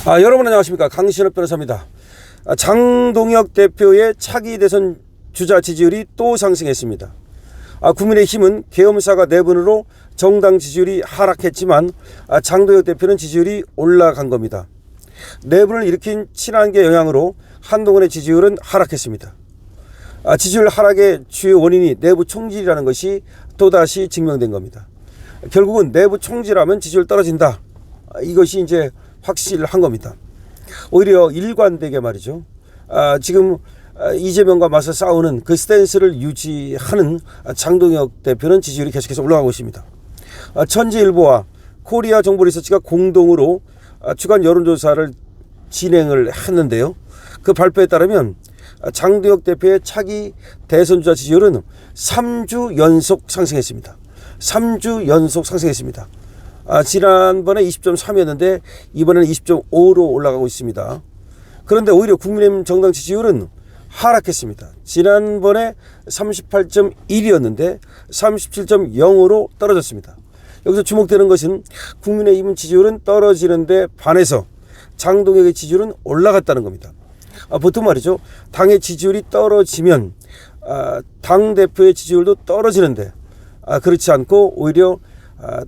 여러분 안녕하십니까. 강신업 변호사입니다. 장동혁 대표의 차기 대선 주자 지지율이 또 상승했습니다. 국민의힘은 계엄사가 내분으로 정당 지지율이 하락했지만 장동혁 대표는 지지율이 올라간 겁니다. 내분을 일으킨 친한계 영향으로 한동훈의 지지율은 하락했습니다. 지지율 하락의 주요 원인이 내부 총질이라는 것이 또다시 증명된 겁니다. 결국은 내부 총질하면 지지율 떨어진다. 이것이 이제 확실한 겁니다. 오히려 일관되게 말이죠. 지금 이재명과 맞서 싸우는 그 스탠스를 유지하는 장동혁 대표는 지지율이 계속해서 올라가고 있습니다. 천지일보와 코리아 정보리서치가 공동으로 주간 여론조사를 진행을 했는데요. 그 발표에 따르면 장동혁 대표의 차기 대선주자 지지율은 3주 연속 상승했습니다. 3주 연속 상승했습니다. 지난번에 20.3이었는데 이번에는 20.5로 올라가고 있습니다. 그런데 오히려 국민의힘 정당 지지율은 하락했습니다. 지난번에 38.1이었는데 37.0으로 떨어졌습니다. 여기서 주목되는 것은 국민의힘 지지율은 떨어지는데 반해서 장동혁의 지지율은 올라갔다는 겁니다. 보통 말이죠. 당의 지지율이 떨어지면 당대표의 지지율도 떨어지는데 그렇지 않고 오히려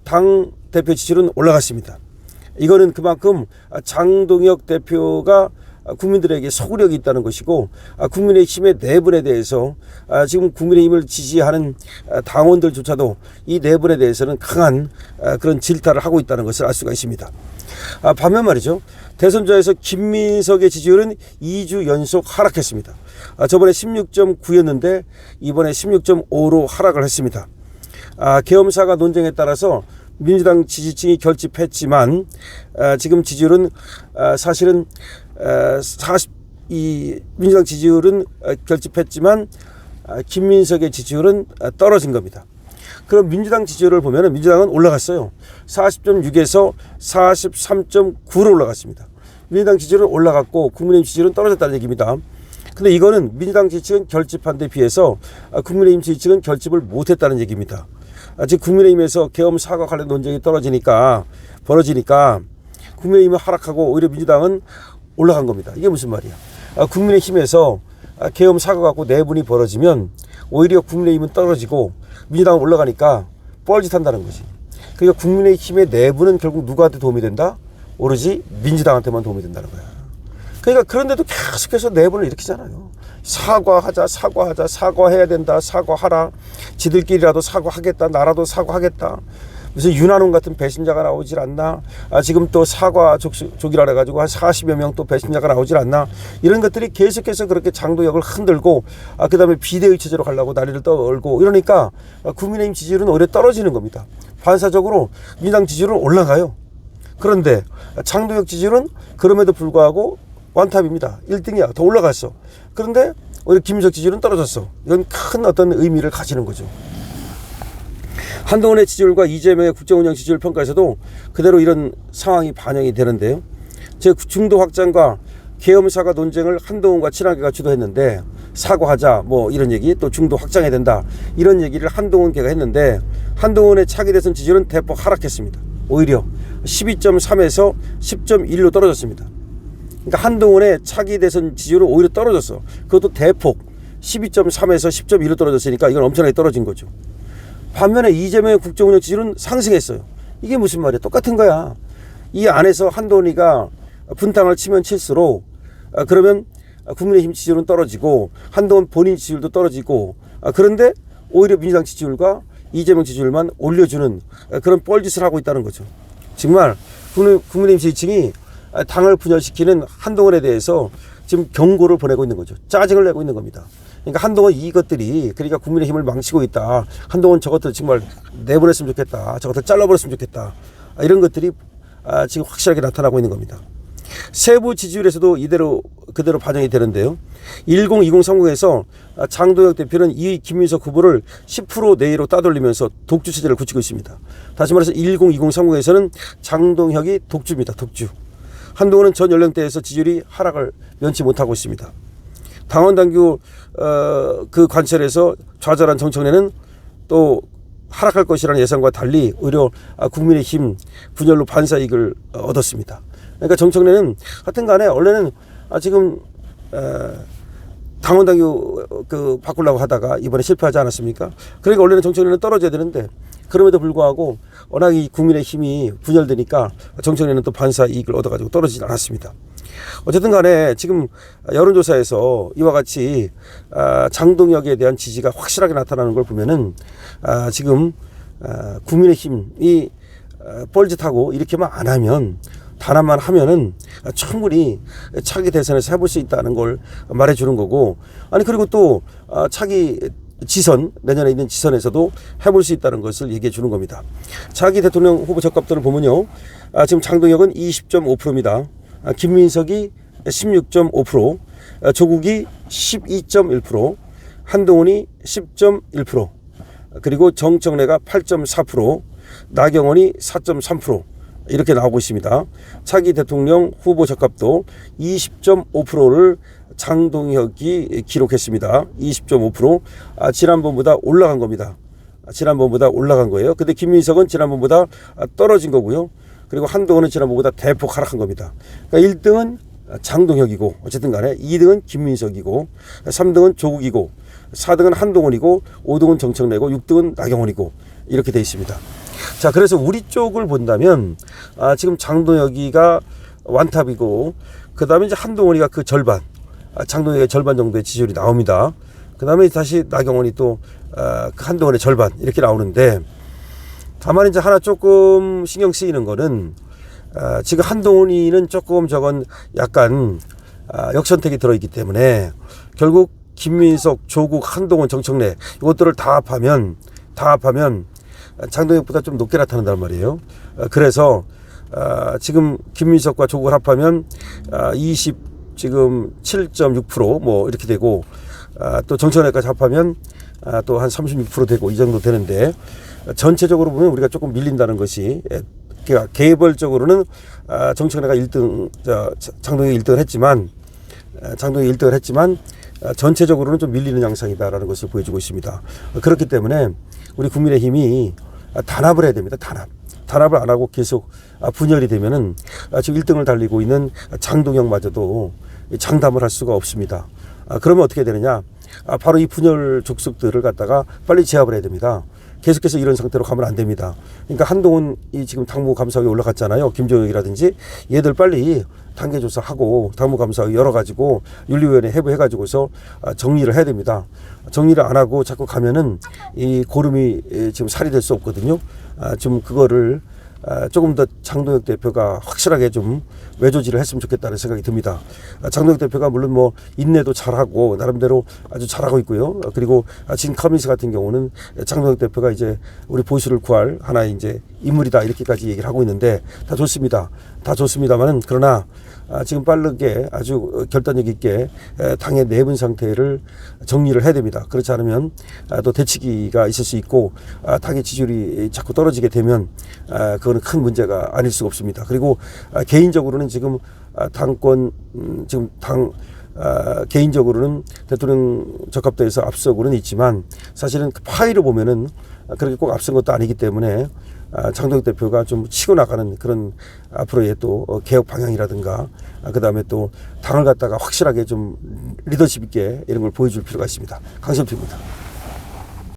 당 대표 지지율은 올라갔습니다. 이거는 그만큼 장동혁 대표가 국민들에게 소구력이 있다는 것이고 국민의힘의 내분에 대해서 지금 국민의힘을 지지하는 당원들조차도 이 내분에 대해서는 강한 그런 질타를 하고 있다는 것을 알 수가 있습니다. 반면 말이죠. 대선주자에서 김민석의 지지율은 2주 연속 하락했습니다. 저번에 16.9였는데 이번에 16.5로 하락을 했습니다. 계엄사가 논쟁에 따라서 민주당 지지층이 결집했지만 지금 지지율은 사실은 민주당 지지율은 결집했지만 김민석의 지지율은 떨어진 겁니다. 그럼 민주당 지지율을 보면 민주당은 올라갔어요. 40.6에서 43.9로 올라갔습니다. 민주당 지지율은 올라갔고 국민의힘 지지율은 떨어졌다는 얘기입니다. 근데 이거는 민주당 지지층은 결집한 데 비해서 국민의힘 지지층은 결집을 못했다는 얘기입니다. 지금 국민의힘에서 계엄 사과 관련 논쟁이 벌어지니까 국민의힘은 하락하고 오히려 민주당은 올라간 겁니다. 이게 무슨 말이야? 국민의힘에서 계엄 사과 갖고 내분이 벌어지면 오히려 국민의힘은 떨어지고 민주당은 올라가니까 뻘짓한다는 거지. 그러니까 국민의힘의 내분은 결국 누구한테 도움이 된다? 오로지 민주당한테만 도움이 된다는 거야. 그러니까 그런데도 계속해서 내분을 일으키잖아요. 사과해야 된다, 사과하라. 지들끼리라도 사과하겠다, 나라도 사과하겠다. 무슨 윤한홍 같은 배신자가 나오질 않나? 지금 또 사과족이라 해가지고 한 40여 명 또 배신자가 나오질 않나? 이런 것들이 계속해서 그렇게 장동혁을 흔들고, 그 다음에 비대위 체제로 가려고 난리를 떨고 이러니까 국민의힘 지지율은 오히려 떨어지는 겁니다. 반사적으로 민주당 지지율은 올라가요. 그런데 장동혁 지지율은 그럼에도 불구하고 원탑입니다. 1등이야. 더 올라갔어. 그런데 오히려 김민석 지지율은 떨어졌어. 이건 큰 어떤 의미를 가지는 거죠. 한동훈의 지지율과 이재명의 국정운영 지지율 평가에서도 그대로 이런 상황이 반영이 되는데요. 중도 확장과 계엄사과 논쟁을 한동훈과 친하게가 주도했는데 사과하자 뭐 이런 얘기, 또 중도 확장해야 된다 이런 얘기를 한동훈계가 했는데 한동훈의 차기 대선 지지율은 대폭 하락했습니다. 오히려 12.3에서 10.1로 떨어졌습니다. 그러니까 한동훈의 차기 대선 지지율은 오히려 떨어졌어. 그것도 대폭 12.3에서 10.1로 떨어졌으니까 이건 엄청나게 떨어진 거죠. 반면에 이재명의 국정운영 지지율은 상승했어요. 이게 무슨 말이야? 똑같은 거야. 이 안에서 한동훈이가 분탕을 치면 칠수록 그러면 국민의힘 지지율은 떨어지고 한동훈 본인 지지율도 떨어지고 그런데 오히려 민주당 지지율과 이재명 지지율만 올려주는 그런 뻘짓을 하고 있다는 거죠. 정말 국민의힘 지지층이 당을 분열시키는 한동훈에 대해서 지금 경고를 보내고 있는 거죠. 짜증을 내고 있는 겁니다. 그러니까 한동훈 이것들이 그러니까 국민의힘을 망치고 있다. 한동훈 저것들 정말 내보냈으면 좋겠다. 저것들 잘라버렸으면 좋겠다. 이런 것들이 지금 확실하게 나타나고 있는 겁니다. 세부 지지율에서도 그대로 반영이 되는데요. 10-20-30에서 장동혁 대표는 이 김민석 후보를 10% 내외로 따돌리면서 독주 체제를 굳히고 있습니다. 다시 말해서 10-20-30에서는 장동혁이 독주입니다. 독주. 한동훈은 전 연령대에서 지지율이 하락을 면치 못하고 있습니다. 당원 당규 그 관철에서 좌절한 정청래는 또 하락할 것이라는 예상과 달리 오히려 국민의힘 분열로 반사이익을 얻었습니다. 그러니까 정청래는 하여튼 간에 원래는 지금 당원당규 바꾸려고 하다가 이번에 실패하지 않았습니까? 그러니까 원래는 정청래는 떨어져야 되는데 그럼에도 불구하고 워낙 이 국민의 힘이 분열되니까 정청래는 또 반사 이익을 얻어가지고 떨어지지 않았습니다. 어쨌든 간에 지금 여론조사에서 이와 같이 장동혁에 대한 지지가 확실하게 나타나는 걸 보면은 지금 국민의 힘이 뻘짓하고 이렇게만 안 하면 단합만 하면은 충분히 차기 대선에서 해볼 수 있다는 걸 말해주는 거고, 아니 그리고 또 차기 지선, 내년에 있는 지선에서도 해볼 수 있다는 것을 얘기해 주는 겁니다. 차기 대통령 후보 적합도를 보면요, 지금 장동혁은 20.5%입니다. 김민석이 16.5%, 조국이 12.1%, 한동훈이 10.1%, 그리고 정청래가 8.4%, 나경원이 4.3%, 이렇게 나오고 있습니다. 차기 대통령 후보 적합도 20.5%를 장동혁이 기록했습니다. 20.5%. 지난번보다 올라간 겁니다. 지난번보다 올라간 거예요. 근데 김민석은 지난번보다 떨어진 거고요. 그리고 한동훈은 지난번보다 대폭 하락한 겁니다. 그러니까 1등은 장동혁이고, 어쨌든 간에 2등은 김민석이고, 3등은 조국이고, 4등은 한동훈이고, 5등은 정청래고, 6등은 나경원이고, 이렇게 되어 있습니다. 자, 그래서 우리 쪽을 본다면 지금 장동혁이가 완탑이고, 그 다음에 이제 한동훈이가 그 절반, 장동혁의 절반 정도의 지지율이 나옵니다. 그 다음에 다시 나경원이 또 한동훈의 절반 이렇게 나오는데, 다만 이제 하나 조금 신경 쓰이는 거는 지금 한동훈이는 조금 저건 약간 역선택이 들어있기 때문에 결국 김민석, 조국, 한동훈, 정청래 이것들을 다 합하면 장동혁보다 좀 높게 나타난단 말이에요. 그래서 지금 김민석과 조국을 합하면 27.6% 뭐 이렇게 되고, 또 정청래까지 합하면 또 한 36% 되고 이 정도 되는데, 전체적으로 보면 우리가 조금 밀린다는 것이, 개별적으로는 정청래가 1등, 장동혁이 1등을 했지만 전체적으로는 좀 밀리는 양상이다라는 것을 보여주고 있습니다. 그렇기 때문에 우리 국민의힘이 단합을 해야 됩니다. 단합을 안 하고 계속 분열이 되면은 지금 1등을 달리고 있는 장동혁마저도 장담을 할 수가 없습니다. 그러면 어떻게 되느냐? 바로 이 분열 족속들을 갖다가 빨리 제압을 해야 됩니다. 계속해서 이런 상태로 가면 안 됩니다. 그러니까 한동훈이 지금 당무감사위에 올라갔잖아요. 김종혁이라든지 얘들 빨리 단계조사하고 당무감사위 열어가지고 윤리위원회 회부해가지고서 정리를 해야 됩니다. 정리를 안 하고 자꾸 가면은 이 고름이 지금 살이 될 수 없거든요. 좀 그거를 조금 더 장동혁 대표가 확실하게 좀 외조지를 했으면 좋겠다는 생각이 듭니다. 장동혁 대표가 물론 뭐 인내도 잘하고 나름대로 아주 잘하고 있고요. 그리고 진 커뮤니스 같은 경우는 장동혁 대표가 이제 우리 보수를 구할 하나의 이제 인물이다 이렇게까지 얘기를 하고 있는데, 다 좋습니다. 다 좋습니다만은, 그러나 지금 빠르게 아주 결단력 있게 당의 내분 상태를 정리를 해야 됩니다. 그렇지 않으면 또 대치기가 있을 수 있고, 당의 지지율이 자꾸 떨어지게 되면 그거는 큰 문제가 아닐 수가 없습니다. 그리고 개인적으로는 지금 당권 지금 개인적으로는 대통령 적합도에서 앞서고는 있지만, 사실은 그 파이를 보면은 그렇게 꼭 앞선 것도 아니기 때문에 장동혁 대표가 좀 치고 나가는 그런 앞으로의 또 개혁 방향이라든가, 그 다음에 또 당을 갖다가 확실하게 좀 리더십 있게 이런 걸 보여줄 필요가 있습니다. 강선표입니다.